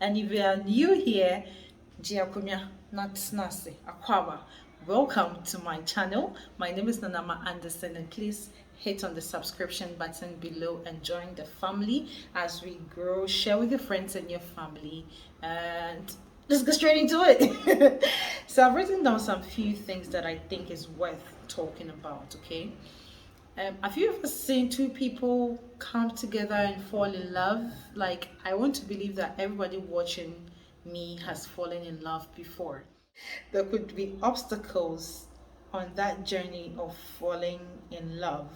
And if you are new here, Giaconia Natsnase Aquaba, welcome to my channel. My name is Nanama Anderson, and please hit on the subscription button below and join the family as we grow. Share with your friends and your family, and let's go straight into it. So I've written down some few things that I think is worth talking about. Okay. Have you ever seen two people come together and fall in love? Like, I want to believe that everybody watching me has fallen in love before. There could be obstacles on that journey of falling in love,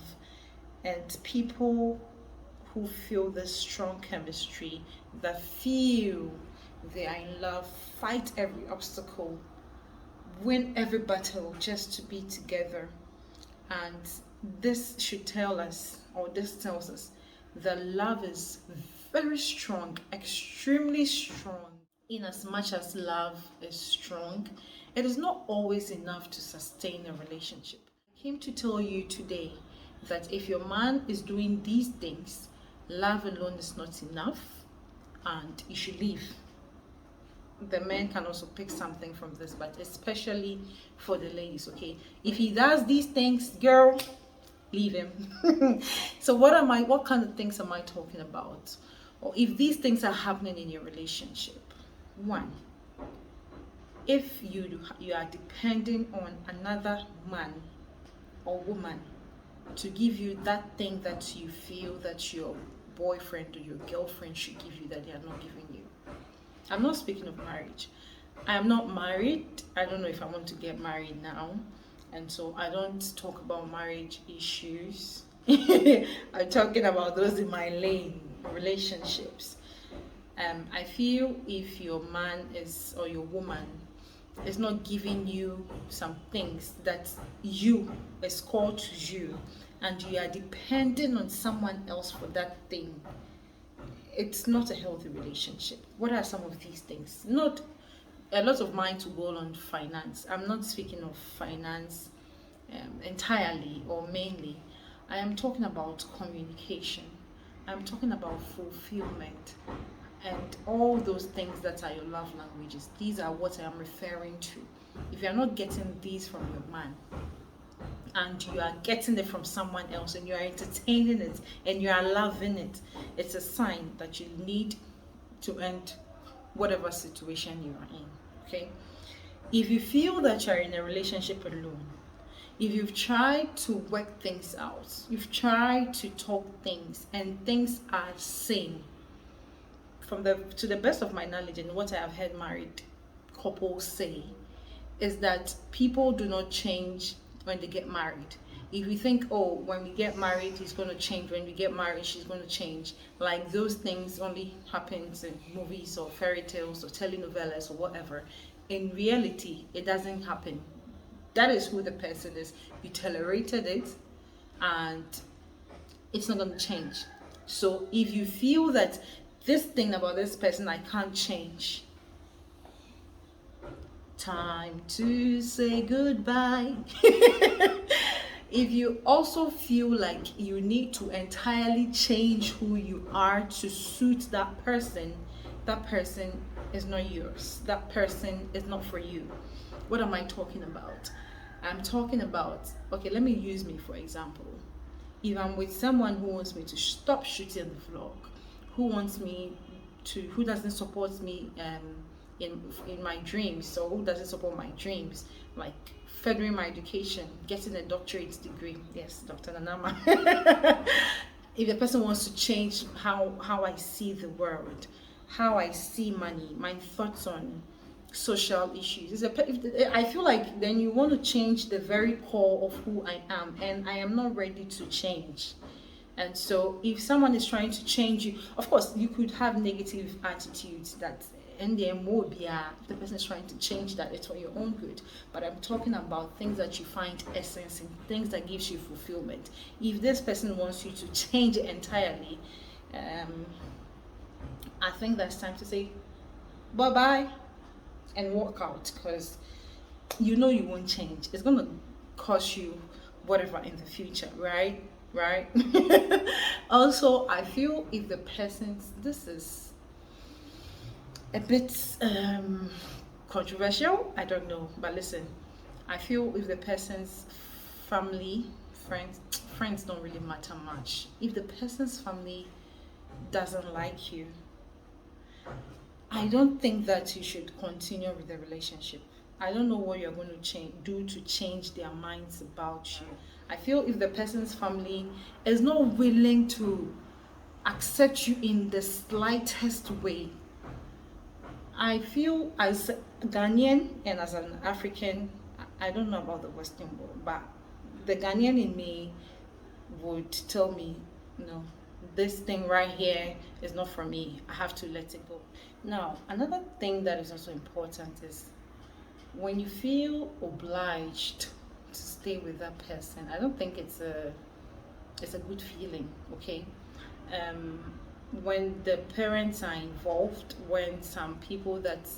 and people who feel this strong chemistry, that feel they are in love, fight every obstacle, win every battle just to be together. And this should tell us, or this tells us, that love is very strong, extremely strong. In as much as love is strong, it is not always enough to sustain a relationship. I came to tell you today that if your man is doing these things, love alone is not enough and you should leave. The men can also pick something from this, but especially for the ladies, okay? If he does these things, girl, leave him. So what kind of things am I talking about? Or if these things are happening in your relationship. One, if you are depending on another man or woman to give you that thing that you feel that your boyfriend or your girlfriend should give you that they are not giving you. I'm not speaking of marriage. I am not married. I don't know if I want to get married now. And so I don't talk about marriage issues. I'm talking about those in my lane, relationships. I feel if your man is, or your woman is not giving you some things that is called to you, and you are depending on someone else for that thing, it's not a healthy relationship. What are some of these things? Not a lot of mine to go on finance. I'm not speaking of finance entirely or mainly. I am talking about communication. I'm talking about fulfillment and all those things that are your love languages. These are what I am referring to. If you're not getting these from your man, and you are getting it from someone else and you are entertaining it and you are loving it, it's a sign that you need to end whatever situation you are in. Okay, if you feel that you're in a relationship alone, if you've tried to work things out, you've tried to talk things and things are same, to the best of my knowledge and what I have heard married couples say, is that people do not change when they get married. If you think, oh, when we get married he's going to change, when we get married she's going to change, like those things only happens in movies or fairy tales or telenovelas or whatever, in reality it doesn't happen. That is who the person is. You tolerated it and it's not going to change. So if you feel that this thing about this person I can't change, time to say goodbye. If you also feel like you need to entirely change who you are to suit that person is not yours. That person is not for you. What am I talking about? I'm talking about, okay, let me use me for example. If I'm with someone who wants me to stop shooting the vlog, who doesn't support me in my dreams, or who doesn't support my dreams, like furthering my education, getting a doctorate degree, yes, Dr. Nanama. If the person wants to change how I see the world, how I see money, my thoughts on social issues, I feel like then you want to change the very core of who I am, and I am not ready to change. And so if someone is trying to change you, of course you could have negative attitudes that the person is trying to change that, it's for your own good. But I'm talking about things that you find essence in, things that gives you fulfillment. If this person wants you to change it entirely, I think that's time to say bye-bye and walk out, because you won't change. It's going to cost you whatever in the future, right? Also, I feel if the person's, a bit controversial. I don't know, but listen, I feel if the person's family, friends, friends don't really matter much. If the person's family doesn't like you, I don't think that you should continue with the relationship. I don't know what you're going to do to change their minds about you. I feel if the person's family is not willing to accept you in the slightest way, I feel as a Ghanaian and as an African, I don't know about the Western world, but the Ghanaian in me would tell me, no, this thing right here is not for me. I have to let it go. Now, another thing that is also important is when you feel obliged to stay with that person. I don't think it's a good feeling. Okay, um, when the parents are involved, when some people that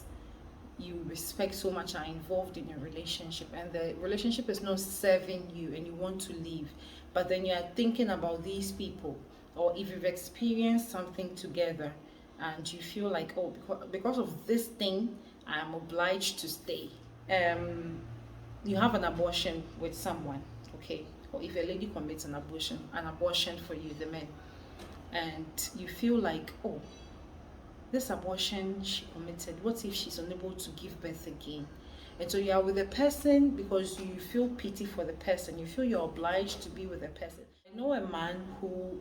you respect so much are involved in a relationship and the relationship is not serving you and you want to leave, but then you are thinking about these people, or if you've experienced something together and you feel like, oh, because of this thing I am obliged to stay. You have an abortion with someone, okay, or if a lady commits an abortion for you, the men, and you feel like, oh, this abortion she committed, what if she's unable to give birth again? And so you are with the person because you feel pity for the person, you feel you're obliged to be with the person. I know a man who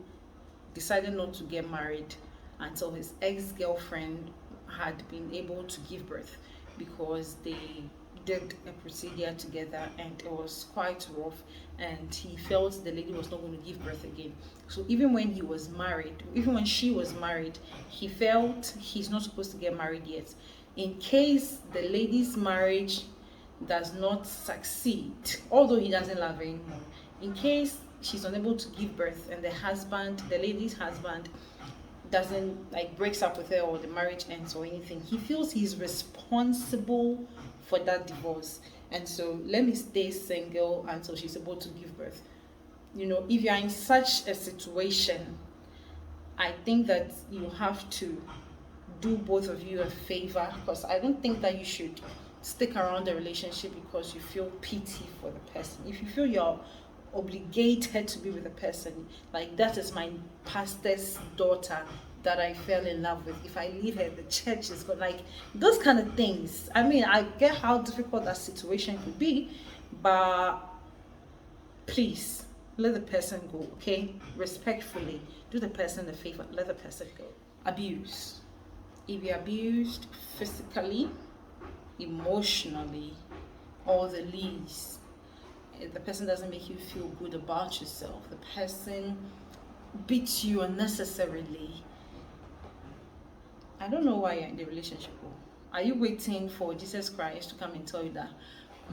decided not to get married until his ex-girlfriend had been able to give birth, because they did a procedure together and it was quite rough, and he felt the lady was not going to give birth again. So even when he was married, even when she was married, he felt he's not supposed to get married yet, in case the lady's marriage does not succeed, although he doesn't love her anymore, in case she's unable to give birth and the lady's husband doesn't, like, breaks up with her or the marriage ends or anything, he feels he's responsible for that divorce. And so let me stay single until she's able to give birth. You know, if you're in such a situation, I think that you have to do both of you a favor, because I don't think that you should stick around the relationship because you feel pity for the person. If you feel you're obligated to be with the person, like, that is my pastor's daughter that I fell in love with, if I leave her, the church is good, like, those kind of things. I mean, I get how difficult that situation could be, but please let the person go, okay? Respectfully, do the person a favor, let the person go. Abuse. If you're abused physically, emotionally, or the least, if the person doesn't make you feel good about yourself, the person beats you unnecessarily, I don't know why you're in the relationship. Are you waiting for Jesus Christ to come and tell you that,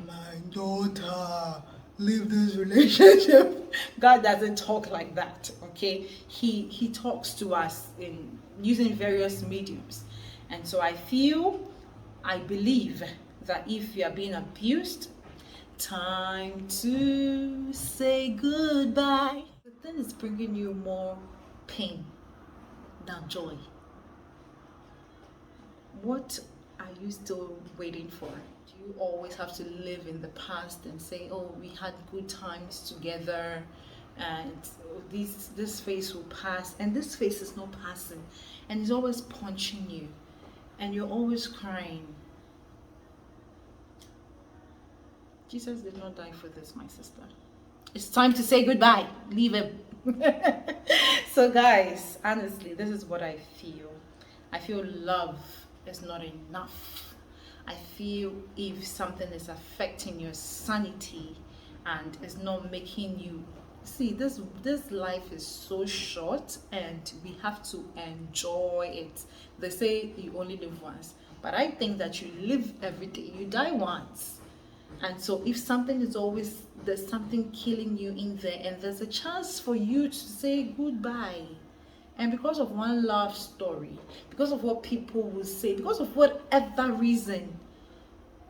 my daughter, leave this relationship? God doesn't talk like that, okay? He talks to us in using various mediums. And so I believe that if you are being abused, time to say goodbye. The thing is bringing you more pain than joy. What are you still waiting for? Do you always have to live in the past and say, oh, we had good times together and this phase will pass, and this phase is not passing, and it's always punching you and you're always crying? Jesus did not die for this, my sister. It's time to say goodbye. Leave him. So guys, honestly, this is what I feel. I feel love is not enough. I feel if something is affecting your sanity and is not making you see, this life is so short and we have to enjoy it. They say you only live once, but I think that you live every day, you die once. And so if there's something killing you in there, and there's a chance for you to say goodbye, and because of one love story, because of what people will say, because of whatever reason,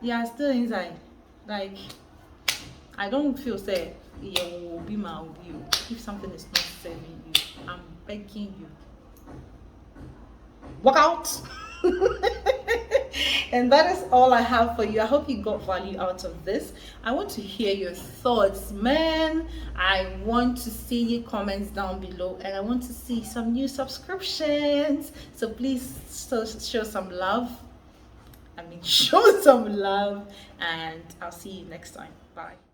you are still inside, like, I don't feel say you will be my view. If something is not serving you, I'm begging you, walk out. And that is all I have for you. I hope you got value out of this. I want to hear your thoughts, man. I want to see your comments down below, and I want to see some new subscriptions. So please show some love. I mean, show some love, and I'll see you next time. Bye.